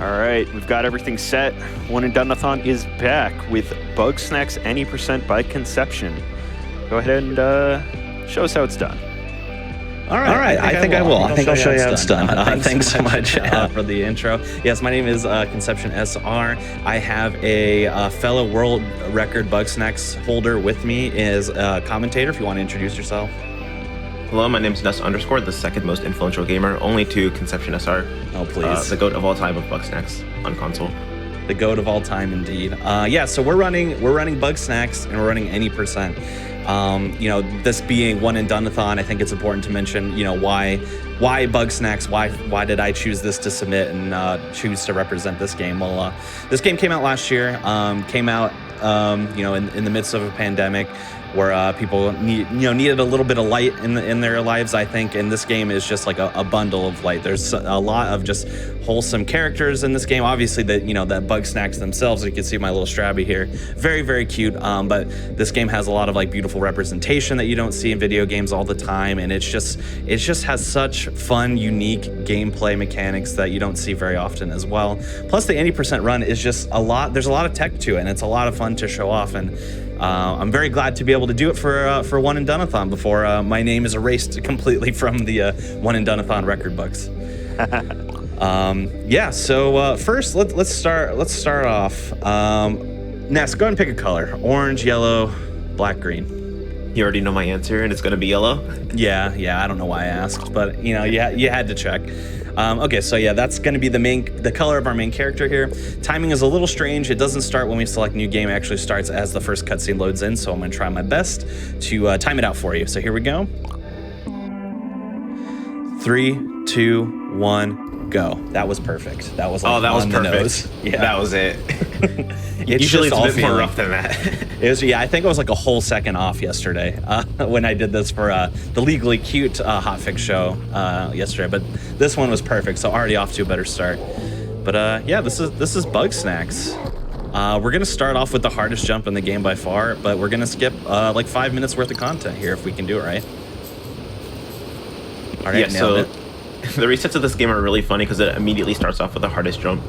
All right, we've got everything set. One-and-Done-a-thon is back with Bugsnax any % by conception. Go ahead and show us how it's done. All right. I think I will. I think I'll show you how it's done. Thanks so much for the intro. Yes, my name is Conception SR. I have a fellow world record Bugsnax holder with me as a commentator. If you want to introduce yourself. Hello, my name is Ness _, the second most influential gamer, only to Conception SR. Oh, please. The GOAT of all time of Bugsnax on console. The GOAT of all time, indeed. Yeah, so we're running Bugsnax and we're running any %. You know, this being one-and-done-athon, I think it's important to mention, you know, why Bugsnax, why did I choose this to submit and choose to represent this game? Well, this game came out last year, you know, in the midst of a pandemic, where people needed a little bit of light in their lives, I think, and this game is just like a bundle of light. There's a lot of just wholesome characters in this game. Obviously, that Bugsnax themselves, you can see my little Strabby here, very, very cute. But this game has a lot of like beautiful representation that you don't see in video games all the time, and it just has such fun, unique gameplay mechanics that you don't see very often as well. Plus, the 80% run is just a lot. There's a lot of tech to it, and it's a lot of fun to show off. And I'm very glad to be able to do it for One-and-Done-athon before my name is erased completely from the One-and-Done-athon record books. Yeah. So first, let's start off. Ness, go ahead and pick a color: orange, yellow, black, green. You already know my answer, and it's gonna be yellow. Yeah. I don't know why I asked, but you know, you had to check. Okay, so yeah, that's going to be the color of our main character here. Timing is a little strange. It doesn't start when we select new game. It actually starts as the first cutscene loads in, so I'm going to try my best to time it out for you. So here we go. 3, 2, 1, go. That was perfect. That was like that was perfect. Nose. Yeah, that was it. Usually it's a bit more rough than that. It was, yeah, I think it was like a whole second off yesterday when I did this for the Legally Cute Hotfix show yesterday. But this one was perfect, so already off to a better start. But yeah, this is Bugsnax. We're gonna start off with the hardest jump in the game by far, but we're gonna skip like 5 minutes worth of content here if we can do it right. All right, yeah, so the resets of this game are really funny because it immediately starts off with the hardest jump.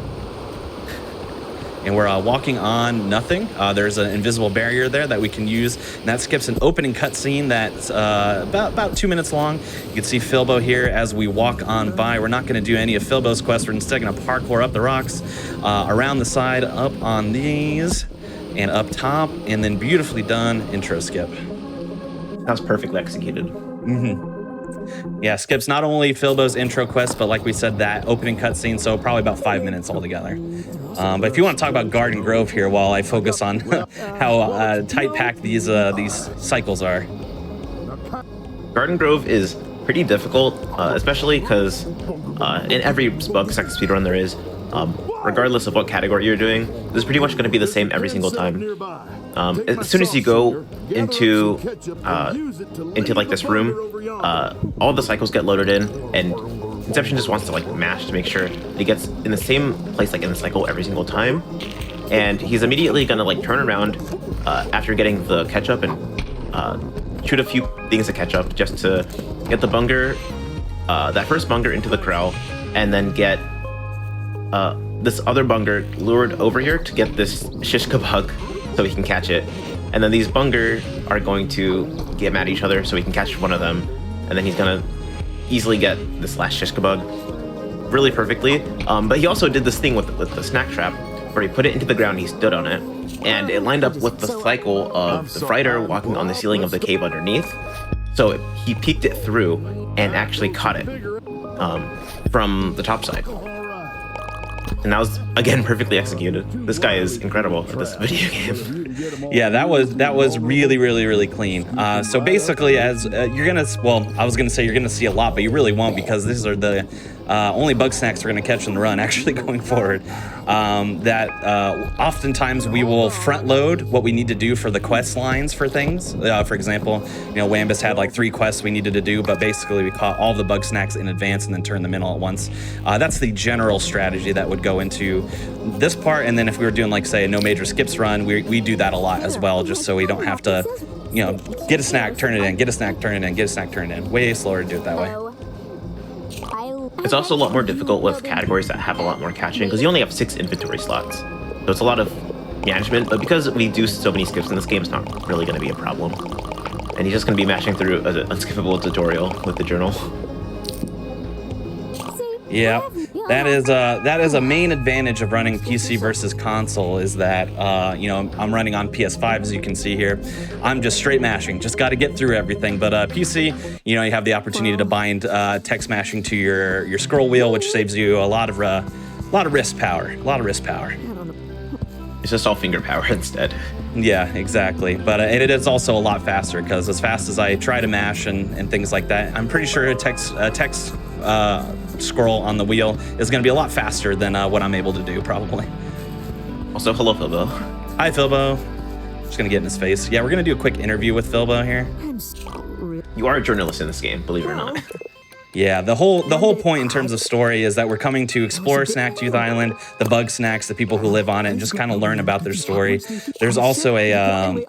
And we're walking on nothing. There's an invisible barrier there that we can use, and that skips an opening cutscene that's about 2 minutes long. You can see Bilbo here as we walk on by. We're not going to do any of Bilbo's quests. We're instead going to parkour up the rocks, around the side, up on these, and up top, and then beautifully done intro skip. That was perfectly executed. Mm-hmm. Yeah, skips not only Bilbo's intro quest, but like we said, that opening cutscene, so probably about 5 minutes altogether. But if you want to talk about Garden Grove here while I focus on how tight-packed these cycles are. Garden Grove is pretty difficult, especially because in every Bugsnax speedrun there is, regardless of what category you're doing, this is pretty much going to be the same every single time. As soon as you go into like this room, all the cycles get loaded in, and Conception just wants to like mash to make sure that he gets in the same place like in the cycle every single time. And he's immediately gonna like turn around after getting the ketchup and shoot a few things of ketchup just to get the bunger, that first bunger into the corral, and then get this other bunger lured over here to get this shish kebab so he can catch it. And then these bunger are going to get mad at each other so he can catch one of them, and then he's gonna easily get this last shish kebab really perfectly. But he also did this thing with the snack trap where he put it into the ground, he stood on it, and it lined up with the cycle of the fighter walking on the ceiling of the cave underneath. So he peeked it through and actually caught it from the top side. And that was, again, perfectly executed. This guy is incredible at this video game. Yeah, that was really, really, really clean. So basically, as you're gonna, well, I was gonna say you're gonna see a lot, but you really won't, because these are the only Bugsnax we're gonna catch in the run actually going forward. Oftentimes we will front load what we need to do for the quest lines for things. For example, you know, Wambus had like 3 quests we needed to do, but basically we caught all the Bugsnax in advance and then turned them in all at once. That's the general strategy that would go into this part. And then if we were doing like, say, a no major skips run, we do that a lot as well, just so we don't have to, you know, get a snack, turn it in, get a snack, turn it in, get a snack, turn it in. Way slower to do it that way. It's also a lot more difficult with categories that have a lot more catching because you only have 6 inventory slots. So it's a lot of management, but because we do so many skips in this game, it's not really going to be a problem. And he's just going to be mashing through an unskippable tutorial with the journal. Yeah, that is a main advantage of running PC versus console is that, you know, I'm running on PS5, as you can see here. I'm just straight mashing, just got to get through everything. But PC, you know, you have the opportunity to bind text mashing to your scroll wheel, which saves you a lot of wrist power, It's just all finger power instead. Yeah, exactly. But it is also a lot faster because as fast as I try to mash and things like that, I'm pretty sure a text scroll on the wheel is going to be a lot faster than what I'm able to do, probably. Also, hello, Bilbo. Hi, Bilbo. Just going to get in his face. Yeah, we're going to do a quick interview with Bilbo here. You are a journalist in this game, believe it or not. Yeah, the whole point in terms of story is that we're coming to explore Snaktooth Island, the Bugsnax, the people who live on it, and just kind of learn about their story. There's also a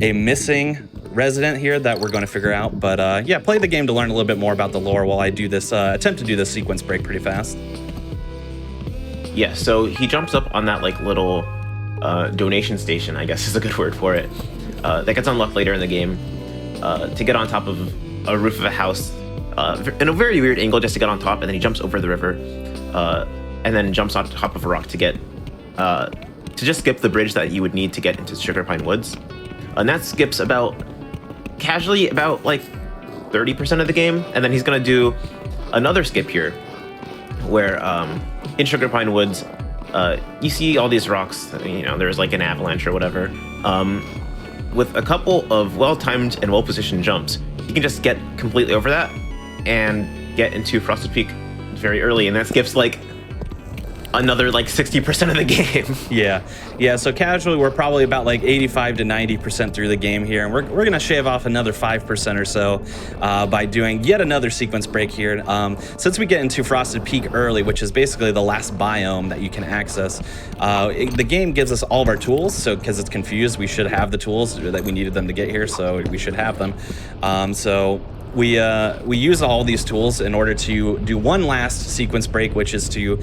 missing resident here that we're going to figure out. But yeah, play the game to learn a little bit more about the lore while I do this attempt to do this sequence break pretty fast. Yeah, so he jumps up on that like little donation station, I guess is a good word for it. That gets unlocked later in the game to get on top of a roof of a house. In a very weird angle just to get on top, and then he jumps over the river and then jumps on top of a rock to get to just skip the bridge that you would need to get into Sugar Pine Woods. And that skips casually about like 30% of the game, and then he's gonna do another skip here where in Sugar Pine Woods you see all these rocks, you know, there's like an avalanche or whatever. With a couple of well-timed and well-positioned jumps, you can just get completely over that and get into Frosted Peak very early, and that skips like another like 60% of the game. Yeah, so casually we're probably about like 85 to 90% through the game here, and we're gonna shave off another 5% or so by doing yet another sequence break here. Since we get into Frosted Peak early, which is basically the last biome that you can access, the game gives us all of our tools, so because it's confused, we should have the tools that we needed them to get here, so we should have them. We use all these tools in order to do one last sequence break, which is to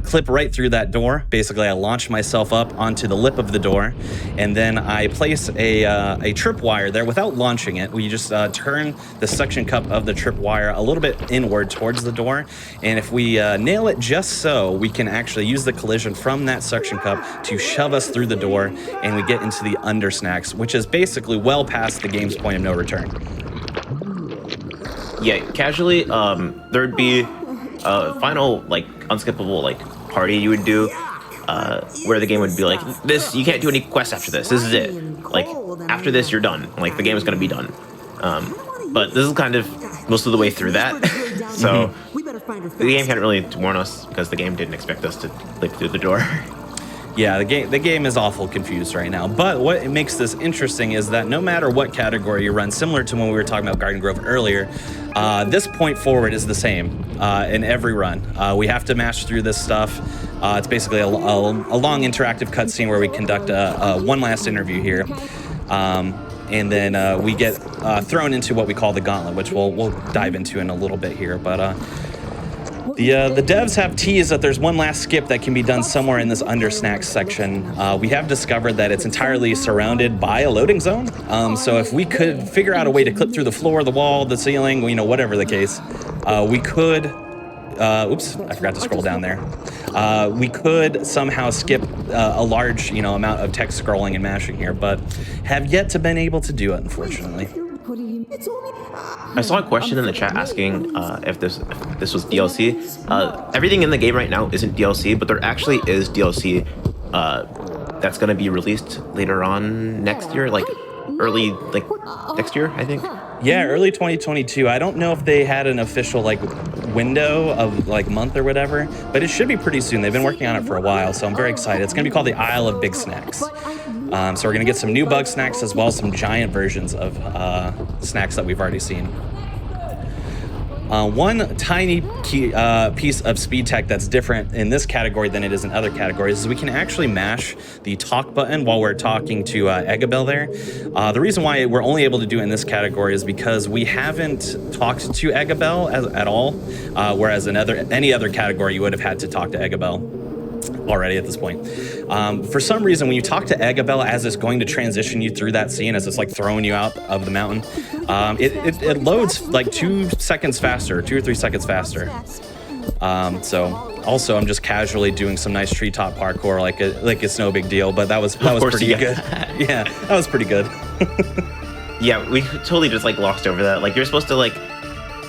clip right through that door. Basically, I launch myself up onto the lip of the door, and then I place a tripwire there without launching it. We just turn the suction cup of the tripwire a little bit inward towards the door, and if we nail it just so, we can actually use the collision from that suction cup to shove us through the door, and we get into the Undersnacks, which is basically well past the game's point of no return. Yeah, casually, there'd be a final, like, unskippable, like, party you would do, where the game would be like, this, you can't do any quests after this is it. Like, after this, you're done. Like, the game is gonna be done. But this is kind of most of the way through that, so the game can't really warn us, because the game didn't expect us to clip through the door. Yeah, the game is awful confused right now. But what makes this interesting is that no matter what category you run, similar to when we were talking about Garden Grove earlier, this point forward is the same in every run. We have to mash through this stuff. It's basically a long interactive cutscene where we conduct one last interview here. And then we get thrown into what we call the Gauntlet, which we'll dive into in a little bit here. But the devs have teased that there's one last skip that can be done somewhere in this Undersnacks section. We have discovered that it's entirely surrounded by a loading zone. So if we could figure out a way to clip through the floor, the wall, the ceiling, you know, whatever the case, we could... oops, I forgot to scroll down there. We could somehow skip a large, you know, amount of text scrolling and mashing here, but have yet to been able to do it, unfortunately. I saw a question in the chat asking if this was DLC. Everything in the game right now isn't DLC, but there actually is DLC that's going to be released later on next year, like early, like next year, I think. Yeah, early 2022. I don't know if they had an official like window of like month or whatever, but it should be pretty soon. They've been working on it for a while, so I'm very excited. It's going to be called the Isle of Big Snacks. So we're going to get some new Bugsnax as well as some giant versions of snacks that we've already seen. One tiny piece of speed tech that's different in this category than it is in other categories is we can actually mash the talk button while we're talking to Eggabell there. The reason why we're only able to do it in this category is because we haven't talked to Eggabell at all, whereas in any other category you would have had to talk to Eggabell already at this point. For some reason, when you talk to Eggabell as it's going to transition you through that scene, as it's like throwing you out of the mountain, it loads like 2 seconds faster, 2 or 3 seconds faster. So also I'm just casually doing some nice treetop parkour like it's no big deal, but that was pretty good. Yeah, that was pretty good. Yeah, we totally just like lost over that. Like you're supposed to like,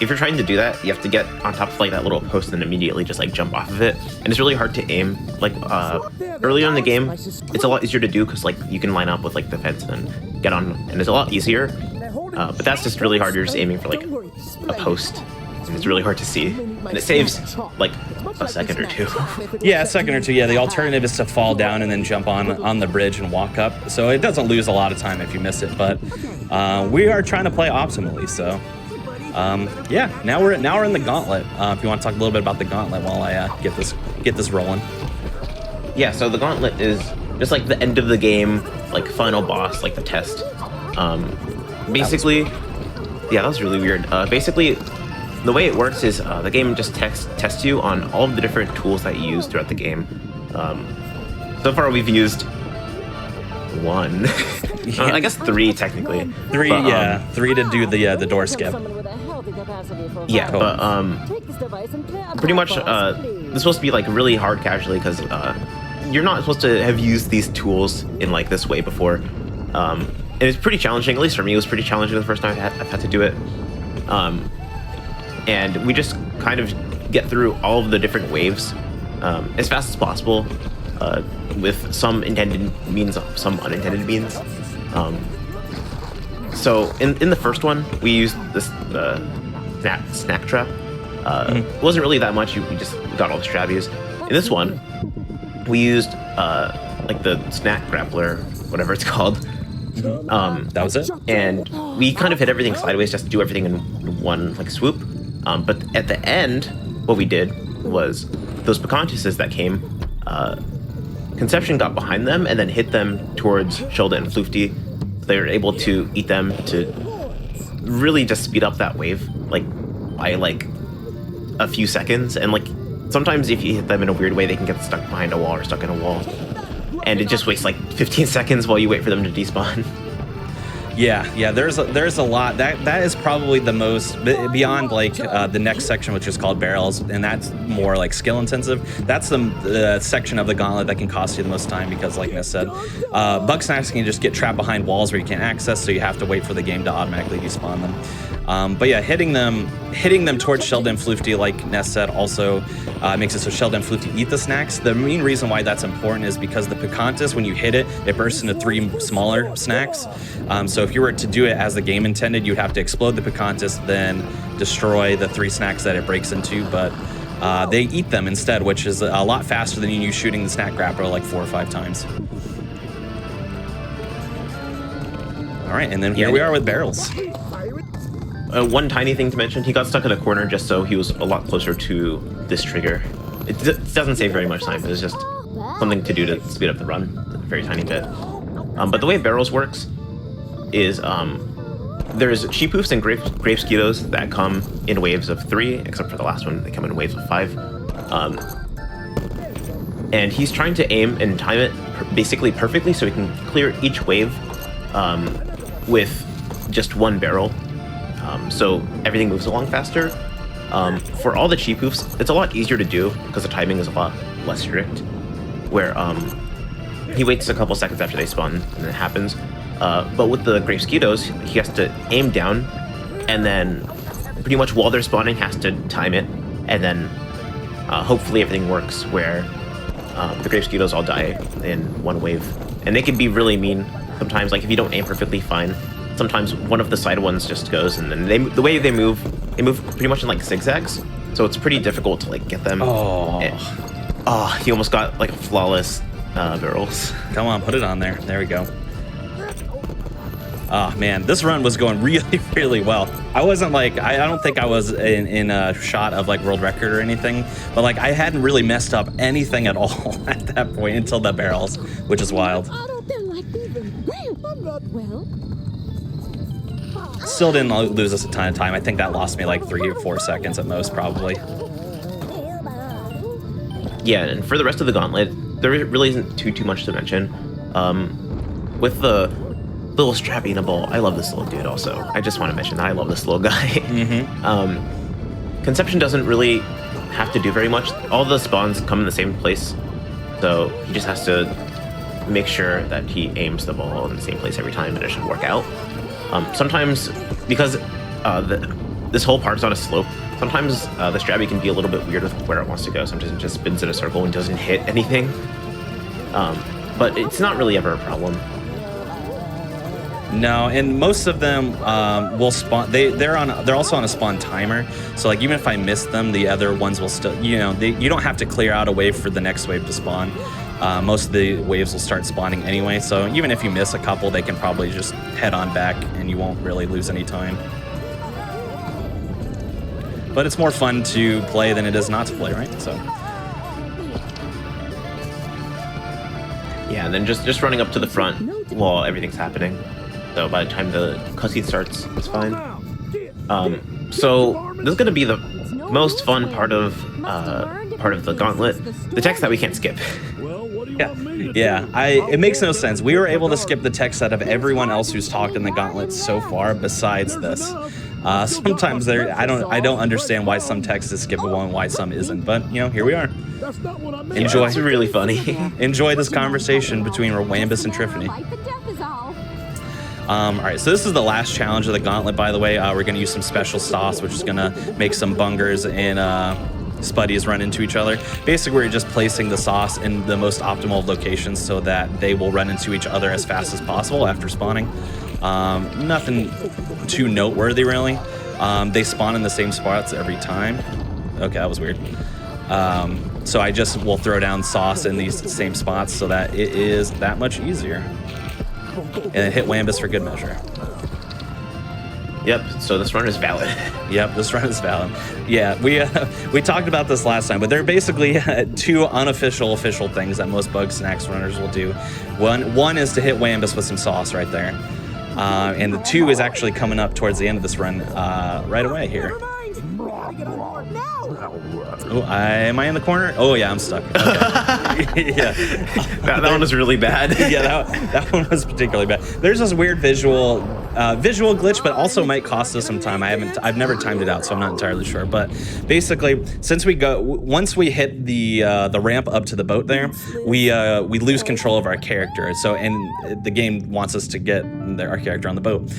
if you're trying to do that, you have to get on top of like that little post and immediately just like jump off of it. And it's really hard to aim. Like earlier in the game, it's a lot easier to do because like you can line up with like the fence and then get on, and it's a lot easier. But that's just really hard. You're just aiming for like a post, and it's really hard to see. And it saves like a second or two. Yeah, a second or two. Yeah, the alternative is to fall down and then jump on the bridge and walk up. So it doesn't lose a lot of time if you miss it. But we are trying to play optimally. So. Yeah, now we're in the Gauntlet. If you want to talk a little bit about the Gauntlet while I get this rolling. Yeah, so the Gauntlet is just like the end of the game, like final boss, like the test. Basically, yeah, that was really weird. Basically, the way it works is the game just tests you on all of the different tools that you use throughout the game. So far, we've used one. I guess 3 technically. 3, but, yeah, 3 to do the door skip. Yeah, but pretty much this is supposed to be like really hard casually because you're not supposed to have used these tools in like this way before. And it's pretty challenging. At least for me, it was pretty challenging the first time I've had to do it. And we just kind of get through all of the different waves as fast as possible. With some intended means, some unintended means. So in the first one, we used this snack trap. It wasn't really that much. We just got all the strabbies. In this one, we used like the snack grappler, whatever it's called. That was it. And we kind of hit everything sideways, just to do everything in one like swoop. But at the end, what we did was those Picantuses that came. Conception got behind them and then hit them towards Shilda and Floofty. They were able to eat them to really just speed up that wave, like by like a few seconds. And like sometimes if you hit them in a weird way, they can get stuck behind a wall or stuck in a wall, and it just wastes like 15 seconds while you wait for them to despawn. Yeah, there's a lot. That is probably the most, beyond like the next section, which is called barrels, and that's more like skill intensive. That's the section of the Gauntlet that can cost you the most time because, like Ness said, Bugsnax can just get trapped behind walls where you can't access, so you have to wait for the game to automatically despawn them. But yeah, hitting them towards Shilda and Floofty, like Ness said, also makes it so Shilda and Floofty eat the snacks. The main reason why that's important is because the Picantus, when you hit it, it bursts into 3 smaller snacks. So if you were to do it as the game intended, you'd have to explode the Picantus, then destroy the 3 snacks that it breaks into. But they eat them instead, which is a lot faster than you shooting the snack grappler like 4 or 5 times. All right, and then here we are with barrels. One tiny thing to mention, he got stuck in a corner just so he was a lot closer to this trigger. It doesn't save very much time, but it's just something to do to speed up the run a very tiny bit. But the way barrels works is there's Sheepoofs and Grapescudos that come in waves of 3, except for the last one, they come in waves of 5. And he's trying to aim and time it basically perfectly so he can clear each wave with just 1 barrel. So everything moves along faster. For all the Sheepoofs, it's a lot easier to do because the timing is a lot less strict, where he waits a couple seconds after they spawn and it happens. But with the Grapescudos, he has to aim down and then pretty much while they're spawning has to time it, and then hopefully everything works where the Grapescudos all die in 1 wave. And they can be really mean sometimes, like if you don't aim perfectly fine. Sometimes one of the side ones just goes, and then the way they move pretty much in like zigzags, so it's pretty difficult to like get them. He almost got like a flawless barrels. Come on, put it on there. There we go. Oh man, this run was going really, really well. I wasn't like, I don't think I was in a shot of like world record or anything, but like I hadn't really messed up anything at all at that point until the barrels, which is wild. Still didn't lose us a ton of time. I think that lost me like 3 or 4 seconds at most, probably. Yeah, and for the rest of the gauntlet, there really isn't too much to mention. With the little strappy nibble, I love this little dude also. I just want to mention that I love this little guy. Conception doesn't really have to do very much. All the spawns come in the same place, so he just has to make sure that he aims the ball in the same place every time, and it should work out. Sometimes, because this whole part's on a slope, sometimes the strabby can be a little bit weird with where it wants to go. Sometimes it just spins in a circle and doesn't hit anything. But it's not really ever a problem. No, and most of them will spawn. They're also on a spawn timer. So like even if I miss them, the other ones will still. You know, you don't have to clear out a wave for the next wave to spawn. Most of the waves will start spawning anyway. So even if you miss a couple, they can probably just head on back, and you won't really lose any time. But it's more fun to play than it is not to play, right? So. Yeah, and then just running up to the front while everything's happening. So by the time the cutscene starts, it's fine. So this is gonna be the most fun part of the gauntlet, the text that we can't skip. Yeah. It makes no sense. We were able to skip the text out of everyone else who's talked in the gauntlet so far, besides this. Sometimes I don't understand why some text is skippable and why some isn't, but you know, here we are. Enjoy. Yeah, it's really funny. Enjoy this conversation between Wambus and Triffany. All right, so this is the last challenge of the gauntlet, by the way. We're going to use some special sauce, which is going to make some bungers and spuddies run into each other. Basically, we're just placing the sauce in the most optimal locations so that they will run into each other as fast as possible after spawning. Nothing too noteworthy, really. They spawn in the same spots every time. Okay, that was weird. So I just will throw down sauce in these same spots so that it is that much easier. And hit Wambus for good measure. Yep, so this run is valid. Yep, this run is valid. Yeah, we talked about this last time, but there are basically two unofficial official things that most Bugsnax runners will do. One is to hit Wambus with some sauce right there. And the two is actually coming up towards the end of this run right away here. Oh, am I in the corner? Oh yeah, I'm stuck. Okay. Yeah, that one was really bad. Yeah, that one was particularly bad. There's this weird visual glitch, but also might cost us some time. I've never timed it out, so I'm not entirely sure. But basically, since once we hit the ramp up to the boat there, we lose control of our character. So and the game wants us to get our character on the boat.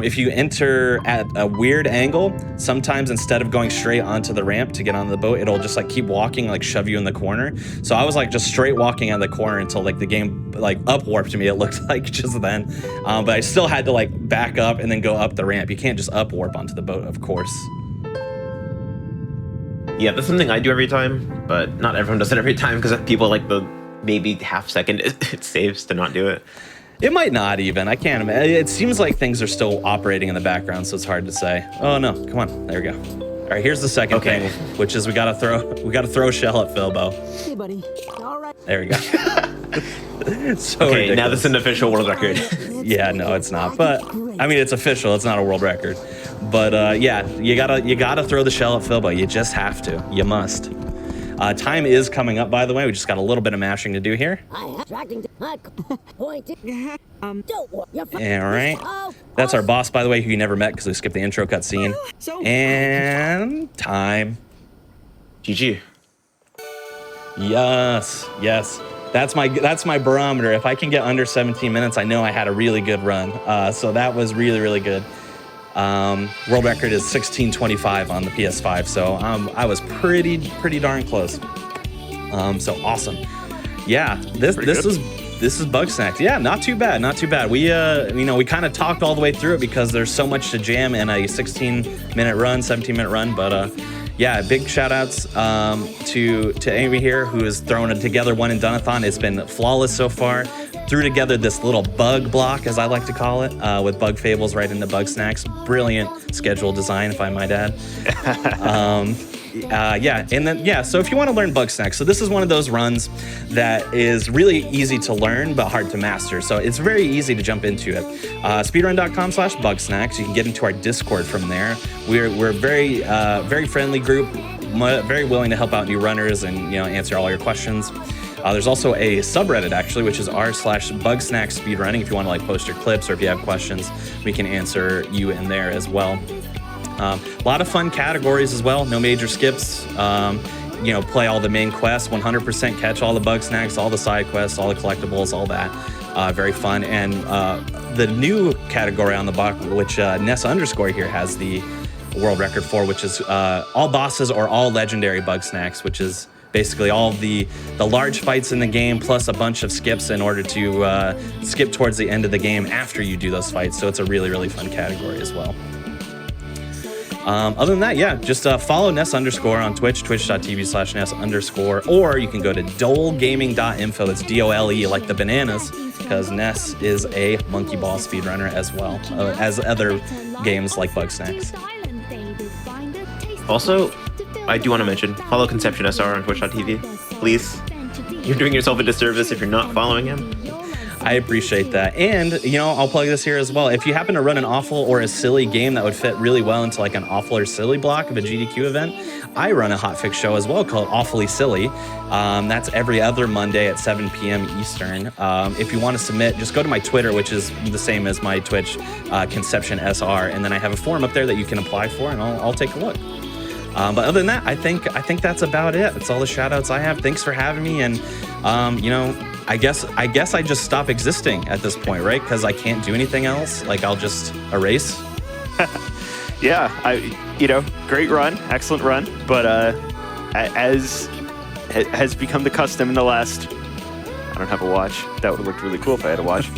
If you enter at a weird angle, sometimes instead of going straight onto the ramp to get on the boat, it'll just like keep walking, like shove you in the corner. So I was like just straight walking out of the corner until like the game like up warped me, it looked like just then. But I still had to like back up and then go up the ramp. You can't just up warp onto the boat, of course. Yeah, that's something I do every time, but not everyone does it every time because people like the maybe half second it saves to not do it. It might not even. I can't imagine. It seems like things are still operating in the background, so it's hard to say. Oh no, come on. There we go. All right, here's the second thing, which is we gotta throw a shell at Bilbo. Hey, buddy. All right. There we go. So okay, ridiculous. now this is an official world record. Yeah, no, it's not. But I mean, it's official. It's not a world record. But yeah, you gotta throw the shell at Bilbo. You just have to. You must. Time is coming up, by the way. We just got a little bit of mashing to do here. All right. That's our boss, by the way, who you never met because we skipped the intro cutscene. And time. GG. Yes. That's my barometer. If I can get under 17 minutes, I know I had a really good run. So that was really, really good. World record is 16:25 on the PS5, so I was pretty darn close. So awesome. Yeah, this is Bugsnax. Yeah, not too bad. We kind of talked all the way through it because there's so much to jam in a 16-minute run, 17-minute run, but yeah, big shout outs to Amy here who has thrown it together one-and-done-a-thon. It's been flawless so far. threw together this little bug block, as I like to call it, with bug fables right into Bugsnax. Brilliant schedule design, if I might add. Yeah, and then, yeah, so if you want to learn Bugsnax, so this is one of those runs that is really easy to learn but hard to master. So it's very easy to jump into it. Speedrun.com/Bugsnax. You can get into our Discord from there. We're very, very friendly group, very willing to help out new runners and answer all your questions. There's also a subreddit actually, which is r/Bugsnax speedrunning. If you want to post your clips or if you have questions, we can answer you in there as well. A lot of fun categories as well. No major skips. Play all the main quests, 100% catch all the Bugsnax, all the side quests, all the collectibles, all that. Very fun. And the new category on the block, which Ness_ here has the world record for, which is all bosses or all legendary Bugsnax, which is basically all the large fights in the game plus a bunch of skips in order to skip towards the end of the game after you do those fights. So it's a really, really fun category as well. Other than that, yeah, just follow Ness_ on Twitch, twitch.tv/Ness_, or you can go to dolegaming.info. That's DOLE, like the bananas, because Ness is a monkey ball speedrunner as well as other games like Bugsnax. Also, I do want to mention, follow Conception SR on twitch.tv, please. You're doing yourself a disservice if you're not following him. I appreciate that. And, I'll plug this here as well. If you happen to run an awful or a silly game that would fit really well into an awful or silly block of a GDQ event, I run a hotfix show as well called Awfully Silly. That's every other Monday at 7 p.m. Eastern. If you want to submit, just go to my Twitter, which is the same as my Twitch, Conception SR, and then I have a form up there that you can apply for, and I'll take a look. But other than that, I think that's about it. That's all the shout outs I have. Thanks for having me. And, I guess I just stop existing at this point, right? Because I can't do anything else. I'll just erase. Yeah, great run, excellent run. But as has become the custom in the last, I don't have a watch. That would have looked really cool if I had a watch.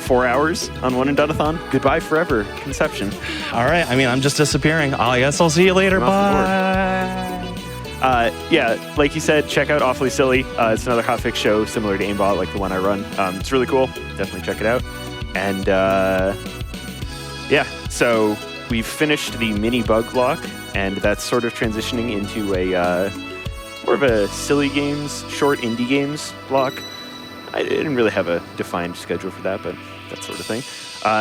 4 hours on One-and-Done-a-thon. Goodbye forever, Conception. All right. I'm just disappearing. I guess I'll see you later. Bye. Yeah, like you said, check out Awfully Silly. It's another hotfix show similar to Aimbot, like the one I run. It's really cool. Definitely check it out. And yeah, so we've finished the mini bug block, and that's sort of transitioning into a more of a silly games, short indie games block. I didn't really have a defined schedule for that, but that sort of thing.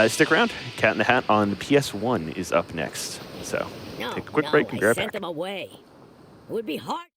Stick around. Cat in the Hat on the PS1 is up next. So take a quick break and grab back. Sent them away. It would be hard.